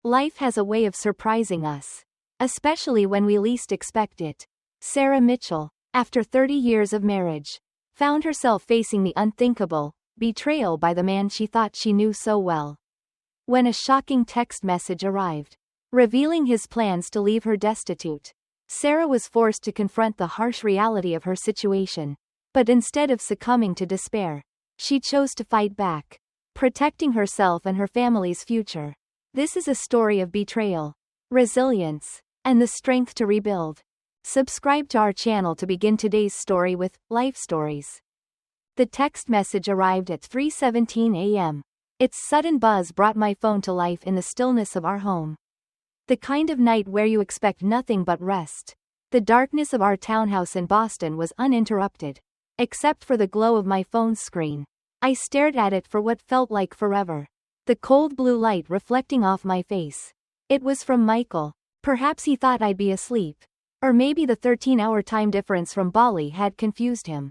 Life has a way of surprising us, especially when we least expect it. Sarah Mitchell, after 30 years of marriage, found herself facing the unthinkable, betrayal by the man she thought she knew so well. When a shocking text message arrived, revealing his plans to leave her destitute, Sarah was forced to confront the harsh reality of her situation. But instead of succumbing to despair, she chose to fight back, protecting herself and her family's future. This is a story of betrayal, resilience, and the strength to rebuild. Subscribe to our channel to begin today's story with Life Stories. The text message arrived at 3:17 a.m. Its sudden buzz brought my phone to life in the stillness of our home. The kind of night where you expect nothing but rest. The darkness of our townhouse in Boston was uninterrupted, except for the glow of my phone's screen. I stared at it for what felt like forever, the cold blue light reflecting off my face. It was from Michael. Perhaps he thought I'd be asleep. Or maybe the 13-hour time difference from Bali had confused him.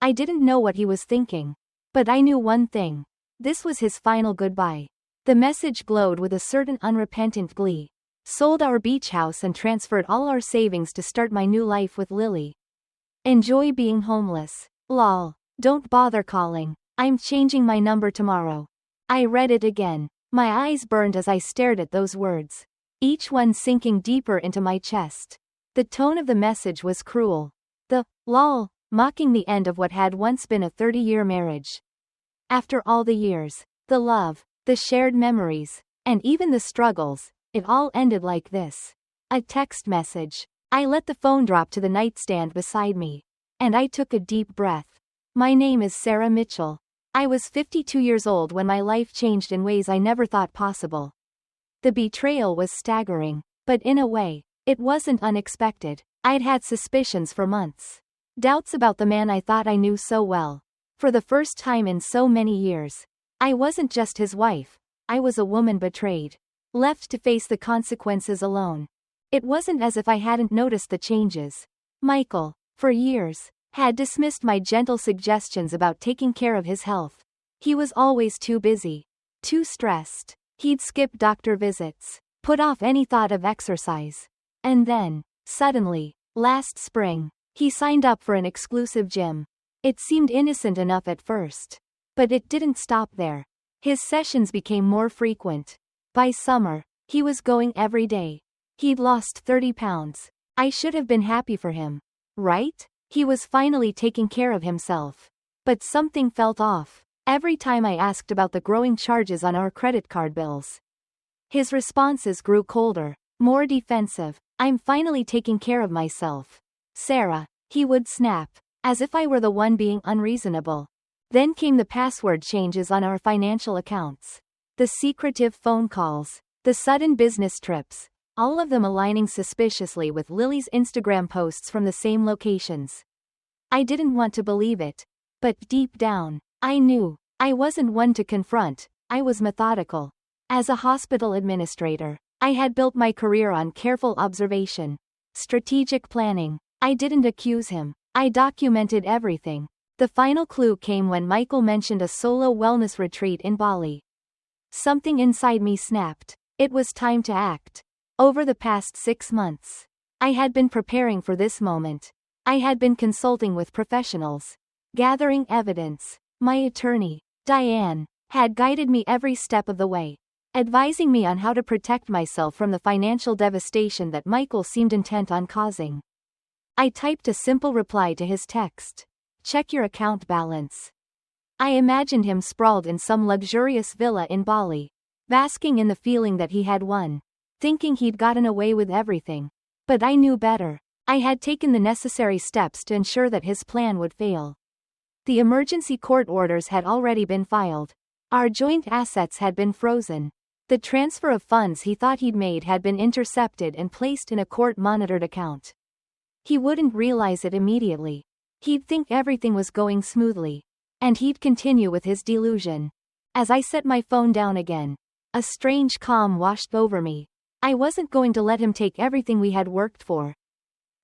I didn't know what he was thinking. But I knew one thing. This was his final goodbye. The message glowed with a certain unrepentant glee. Sold our beach house and transferred all our savings to start my new life with Lily. Enjoy being homeless. Lol. Don't bother calling. I'm changing my number tomorrow. I read it again. My eyes burned as I stared at those words, each one sinking deeper into my chest. The tone of the message was cruel. The lol, mocking the end of what had once been a 30-year marriage. After all the years, the love, the shared memories, and even the struggles, it all ended like this. A text message. I let the phone drop to the nightstand beside me. And I took a deep breath. My name is Sarah Mitchell. I was 52 years old when my life changed in ways I never thought possible. The betrayal was staggering, but in a way, it wasn't unexpected. I'd had suspicions for months. Doubts about the man I thought I knew so well. For the first time in so many years, I wasn't just his wife, I was a woman betrayed, left to face the consequences alone. It wasn't as if I hadn't noticed the changes. Michael, for years, had dismissed my gentle suggestions about taking care of his health. He was always too busy, too stressed. He'd skip doctor visits, put off any thought of exercise. And then, suddenly, last spring, he signed up for an exclusive gym. It seemed innocent enough at first. But it didn't stop there. His sessions became more frequent. By summer, he was going every day. He'd lost 30 pounds. I should have been happy for him, right? He was finally taking care of himself. But something felt off. Every time I asked about the growing charges on our credit card bills, his responses grew colder, more defensive. I'm finally taking care of myself, Sarah, he would snap, as if I were the one being unreasonable. Then came the password changes on our financial accounts. The secretive phone calls, the sudden business trips, all of them aligning suspiciously with Lily's Instagram posts from the same locations. I didn't want to believe it. But deep down, I knew. I wasn't one to confront, I was methodical. As a hospital administrator, I had built my career on careful observation, strategic planning. I didn't accuse him. I documented everything. The final clue came when Michael mentioned a solo wellness retreat in Bali. Something inside me snapped. It was time to act. Over the past 6 months, I had been preparing for this moment. I had been consulting with professionals, gathering evidence. My attorney, Diane, had guided me every step of the way, advising me on how to protect myself from the financial devastation that Michael seemed intent on causing. I typed a simple reply to his text. Check your account balance. I imagined him sprawled in some luxurious villa in Bali, basking in the feeling that he had won, thinking he'd gotten away with everything. But I knew better. I had taken the necessary steps to ensure that his plan would fail. The emergency court orders had already been filed. Our joint assets had been frozen. The transfer of funds he thought he'd made had been intercepted and placed in a court-monitored account. He wouldn't realize it immediately. He'd think everything was going smoothly. And he'd continue with his delusion. As I set my phone down again, a strange calm washed over me. I wasn't going to let him take everything we had worked for.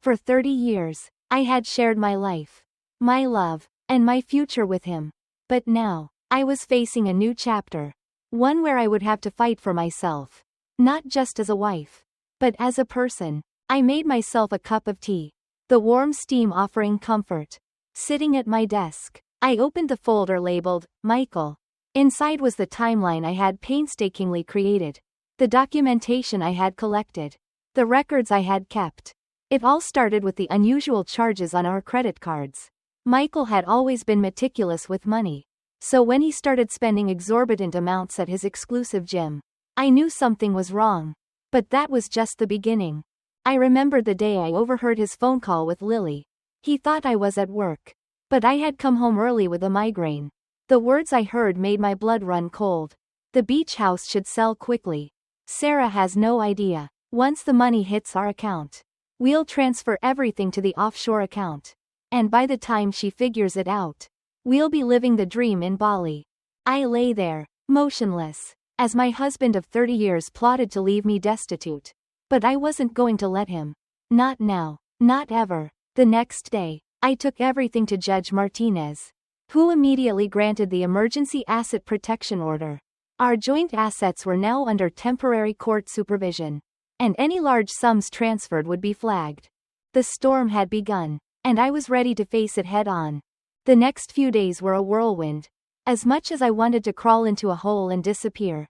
For 30 years, I had shared my life, my love, and my future with him. But now, I was facing a new chapter. One where I would have to fight for myself. Not just as a wife, but as a person. I made myself a cup of tea, the warm steam offering comfort. Sitting at my desk, I opened the folder labeled, Michael. Inside was the timeline I had painstakingly created, the documentation I had collected, the records I had kept. It all started with the unusual charges on our credit cards. Michael had always been meticulous with money, so when he started spending exorbitant amounts at his exclusive gym, I knew something was wrong. But that was just the beginning. I remembered the day I overheard his phone call with Lily. He thought I was at work, but I had come home early with a migraine. The words I heard made my blood run cold. The beach house should sell quickly. Sarah has no idea. Once the money hits our account, we'll transfer everything to the offshore account. And by the time she figures it out, we'll be living the dream in Bali. I lay there, motionless, as my husband of 30 years plotted to leave me destitute. But I wasn't going to let him. Not now. Not ever. The next day, I took everything to Judge Martinez, who immediately granted the emergency asset protection order. Our joint assets were now under temporary court supervision, and any large sums transferred would be flagged. The storm had begun, and I was ready to face it head on. The next few days were a whirlwind. As much as I wanted to crawl into a hole and disappear,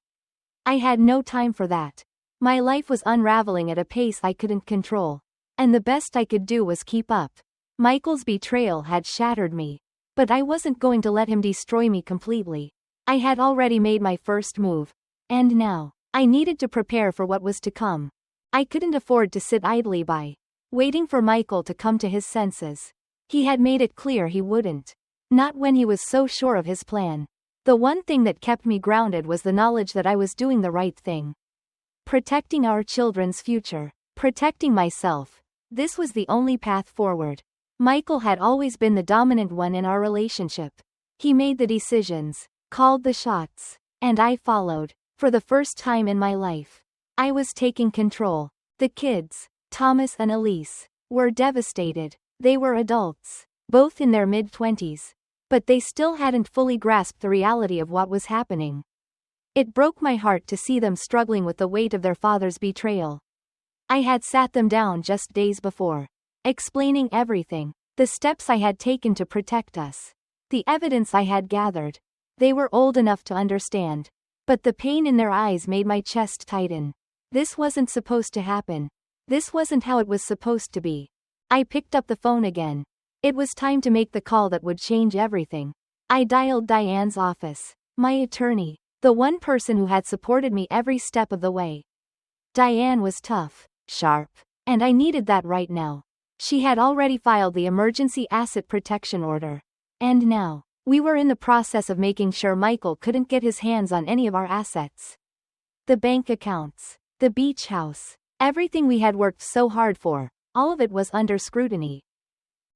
I had no time for that. My life was unraveling at a pace I couldn't control, and the best I could do was keep up. Michael's betrayal had shattered me, but I wasn't going to let him destroy me completely. I had already made my first move, and now, I needed to prepare for what was to come. I couldn't afford to sit idly by, waiting for Michael to come to his senses. He had made it clear he wouldn't. Not when he was so sure of his plan. The one thing that kept me grounded was the knowledge that I was doing the right thing. Protecting our children's future. Protecting myself. This was the only path forward. Michael had always been the dominant one in our relationship. He made the decisions, called the shots, and I followed. For the first time in my life, I was taking control. The kids, Thomas and Elise, were devastated. They were adults, both in their mid-20s, but they still hadn't fully grasped the reality of what was happening. It broke my heart to see them struggling with the weight of their father's betrayal. I had sat them down just days before, explaining everything, the steps I had taken to protect us, the evidence I had gathered. They were old enough to understand, but the pain in their eyes made my chest tighten. This wasn't supposed to happen. This wasn't how it was supposed to be. I picked up the phone again. It was time to make the call that would change everything. I dialed Diane's office, my attorney, the one person who had supported me every step of the way. Diane was tough, sharp, and I needed that right now. She had already filed the emergency asset protection order. And now, we were in the process of making sure Michael couldn't get his hands on any of our assets. The bank accounts, the beach house, everything we had worked so hard for, all of it was under scrutiny.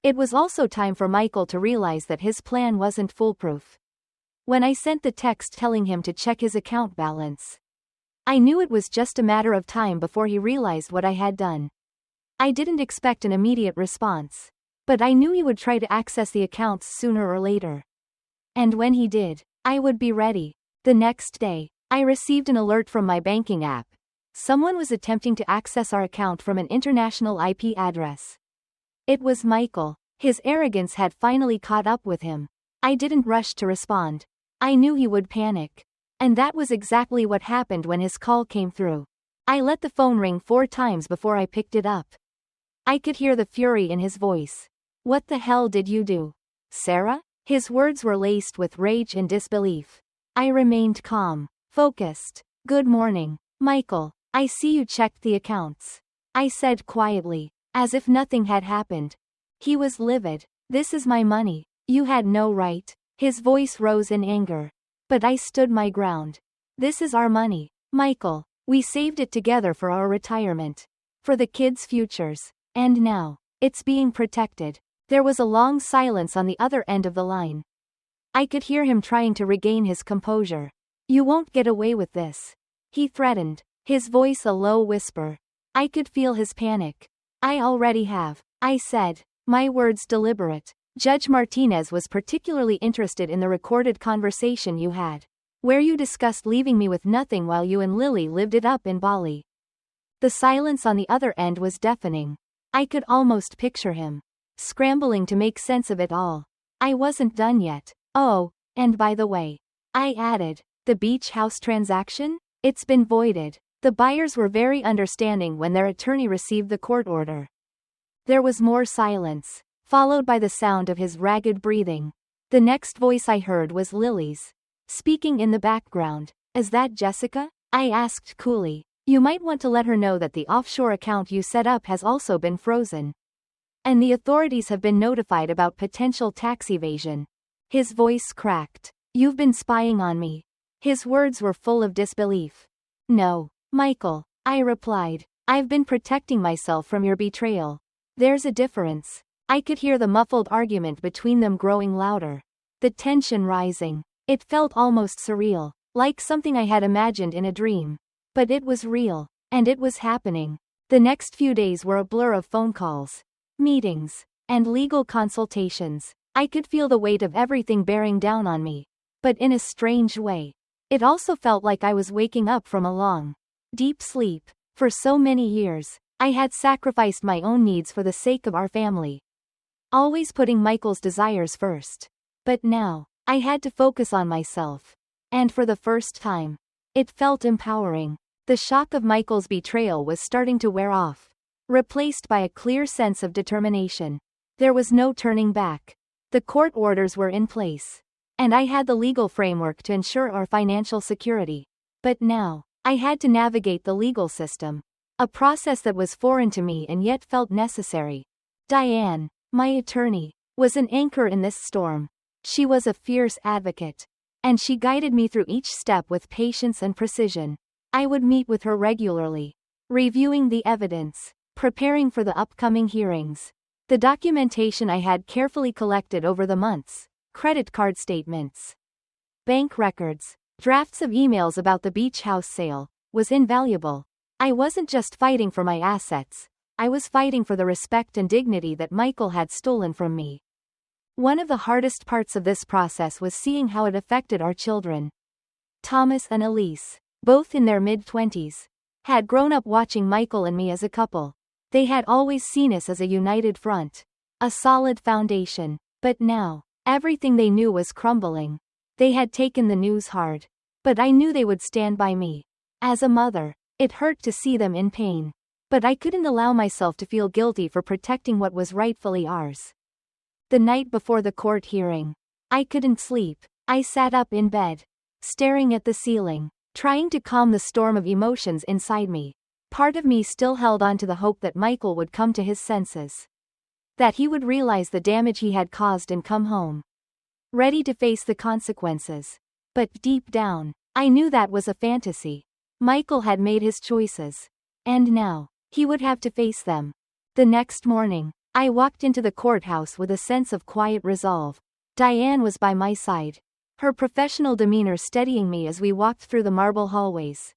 It was also time for Michael to realize that his plan wasn't foolproof. When I sent the text telling him to check his account balance, I knew it was just a matter of time before he realized what I had done. I didn't expect an immediate response, but I knew he would try to access the accounts sooner or later. And when he did, I would be ready. The next day, I received an alert from my banking app. Someone was attempting to access our account from an international IP address. It was Michael. His arrogance had finally caught up with him. I didn't rush to respond. I knew he would panic. And that was exactly what happened when his call came through. I let the phone ring 4 times before I picked it up. I could hear the fury in his voice. "What the hell did you do, Sarah?" His words were laced with rage and disbelief. I remained calm, focused. "Good morning, Michael. I see you checked the accounts," I said quietly, as if nothing had happened. He was livid. "This is my money. You had no right." His voice rose in anger. But I stood my ground. "This is our money, Michael. We saved it together for our retirement, for the kids' futures. And now, it's being protected." There was a long silence on the other end of the line. I could hear him trying to regain his composure. "You won't get away with this," he threatened, his voice a low whisper. I could feel his panic. "I already have," I said, my words deliberate. "Judge Martinez was particularly interested in the recorded conversation you had. where you discussed leaving me with nothing while you and Lily lived it up in Bali. The silence on the other end was deafening. I could almost picture him, scrambling to make sense of it all. I wasn't done yet. Oh, and by the way, I added, the beach house transaction? It's been voided. The buyers were very understanding when their attorney received the court order. There was more silence, followed by the sound of his ragged breathing. The next voice I heard was Lily's, speaking in the background. Is that Jessica? I asked coolly. You might want to let her know that the offshore account you set up has also been frozen. And the authorities have been notified about potential tax evasion. His voice cracked. You've been spying on me. His words were full of disbelief. No, Michael, I replied. I've been protecting myself from your betrayal. There's a difference. I could hear the muffled argument between them growing louder. The tension rising. It felt almost surreal, like something I had imagined in a dream. But it was real, and it was happening. The next few days were a blur of phone calls, meetings, and legal consultations. I could feel the weight of everything bearing down on me. But in a strange way, it also felt like I was waking up from a long, deep sleep. For so many years, I had sacrificed my own needs for the sake of our family, always putting Michael's desires first. But now, I had to focus on myself. And for the first time, it felt empowering. The shock of Michael's betrayal was starting to wear off, replaced by a clear sense of determination. There was no turning back. The court orders were in place, and I had the legal framework to ensure our financial security. But now, I had to navigate the legal system, a process that was foreign to me and yet felt necessary. Diane, my attorney, was an anchor in this storm. She was a fierce advocate, and she guided me through each step with patience and precision. I would meet with her regularly, reviewing the evidence, preparing for the upcoming hearings. The documentation I had carefully collected over the months, credit card statements, bank records, drafts of emails about the beach house sale, was invaluable. I wasn't just fighting for my assets, I was fighting for the respect and dignity that Michael had stolen from me. One of the hardest parts of this process was seeing how it affected our children. Thomas and Elise, both in their mid-20s, had grown up watching Michael and me as a couple. They had always seen us as a united front, a solid foundation. But now, everything they knew was crumbling. They had taken the news hard. But I knew they would stand by me. As a mother, it hurt to see them in pain. But I couldn't allow myself to feel guilty for protecting what was rightfully ours. The night before the court hearing, I couldn't sleep. I sat up in bed, staring at the ceiling, trying to calm the storm of emotions inside me. Part of me still held on to the hope that Michael would come to his senses, that he would realize the damage he had caused and come home, ready to face the consequences. But deep down, I knew that was a fantasy. Michael had made his choices, and now, he would have to face them. The next morning, I walked into the courthouse with a sense of quiet resolve. Diane was by my side, her professional demeanor steadying me as we walked through the marble hallways.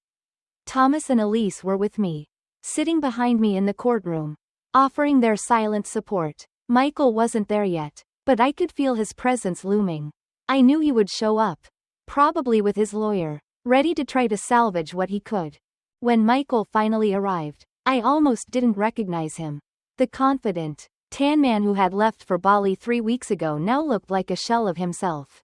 Thomas and Elise were with me, sitting behind me in the courtroom, offering their silent support. Michael wasn't there yet, but I could feel his presence looming. I knew he would show up, probably with his lawyer, ready to try to salvage what he could. When Michael finally arrived, I almost didn't recognize him. The confident, tan man who had left for Bali 3 weeks ago now looked like a shell of himself.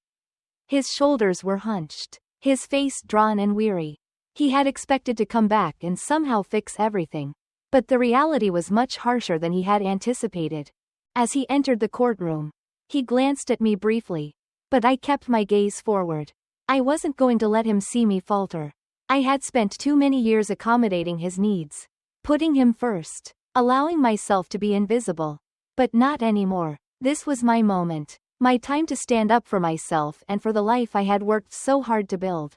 His shoulders were hunched, his face drawn and weary. He had expected to come back and somehow fix everything. But the reality was much harsher than he had anticipated. As he entered the courtroom, he glanced at me briefly. But I kept my gaze forward. I wasn't going to let him see me falter. I had spent too many years accommodating his needs, putting him first, allowing myself to be invisible. But not anymore. This was my moment, my time to stand up for myself and for the life I had worked so hard to build.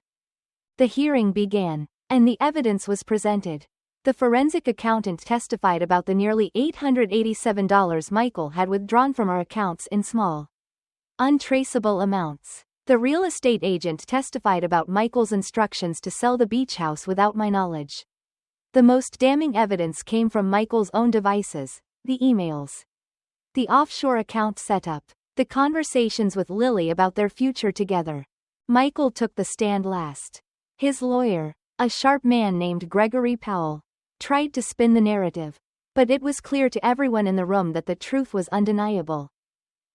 The hearing began, and the evidence was presented. The forensic accountant testified about the nearly $887 Michael had withdrawn from our accounts in small, untraceable amounts. The real estate agent testified about Michael's instructions to sell the beach house without my knowledge. The most damning evidence came from Michael's own devices, the emails, the offshore account setup, the conversations with Lily about their future together. Michael took the stand last. His lawyer, a sharp man named Gregory Powell, tried to spin the narrative, but it was clear to everyone in the room that the truth was undeniable.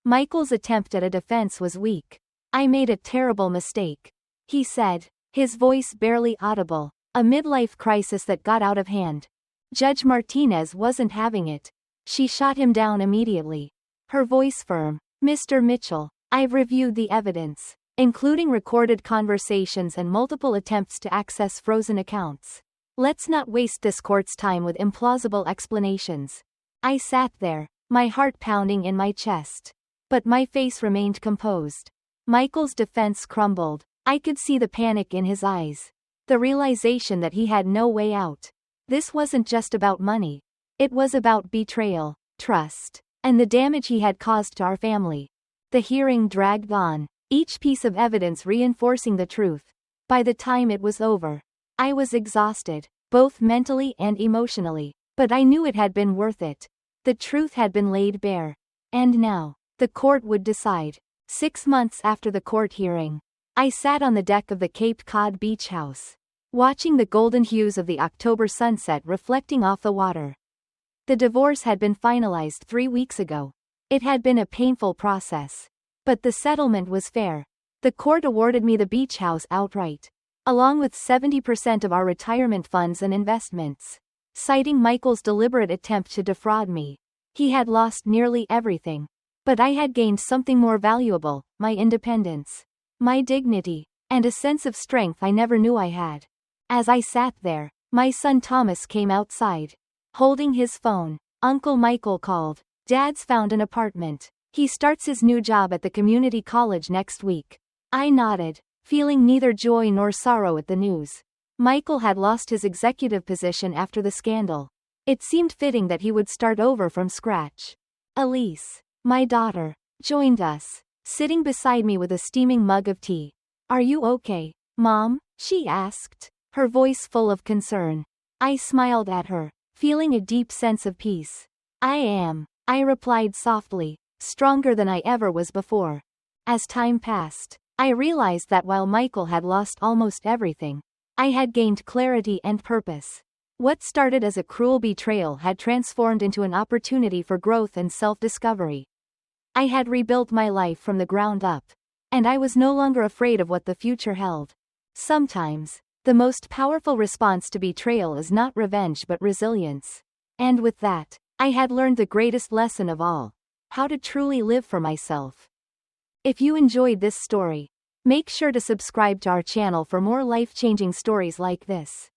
Michael's attempt at a defense was weak. "I made a terrible mistake," he said, his voice barely audible, a midlife crisis that got out of hand. Judge Martinez wasn't having it. She shot him down immediately. Her voice firm. "Mr. Mitchell, I've reviewed the evidence, including recorded conversations and multiple attempts to access frozen accounts. Let's not waste this court's time with implausible explanations." I sat there, my heart pounding in my chest. But my face remained composed. Michael's defense crumbled. I could see the panic in his eyes. The realization that he had no way out. This wasn't just about money. It was about betrayal, trust, and the damage he had caused to our family. The hearing dragged on, each piece of evidence reinforcing the truth. By the time it was over, I was exhausted, both mentally and emotionally, but I knew it had been worth it. The truth had been laid bare. And now, the court would decide. 6 months after the court hearing, I sat on the deck of the Cape Cod beach house, watching the golden hues of the October sunset reflecting off the water. The divorce had been finalized 3 weeks ago. It had been a painful process. But the settlement was fair. The court awarded me the beach house outright, along with 70% of our retirement funds and investments, citing Michael's deliberate attempt to defraud me. He had lost nearly everything. But I had gained something more valuable, my independence, my dignity, and a sense of strength I never knew I had. As I sat there, my son Thomas came outside, holding his phone. "Uncle Michael called. Dad's found an apartment. He starts his new job at the community college next week." I nodded, feeling neither joy nor sorrow at the news. Michael had lost his executive position after the scandal. It seemed fitting that he would start over from scratch. Elise, my daughter, joined us, sitting beside me with a steaming mug of tea. "Are you okay, Mom?" she asked, her voice full of concern. I smiled at her, feeling a deep sense of peace. "I am," I replied softly, stronger than I ever was before. As time passed, I realized that while Michael had lost almost everything, I had gained clarity and purpose. What started as a cruel betrayal had transformed into an opportunity for growth and self-discovery. I had rebuilt my life from the ground up, and I was no longer afraid of what the future held. Sometimes, the most powerful response to betrayal is not revenge but resilience. And with that, I had learned the greatest lesson of all: how to truly live for myself. If you enjoyed this story, make sure to subscribe to our channel for more life-changing stories like this.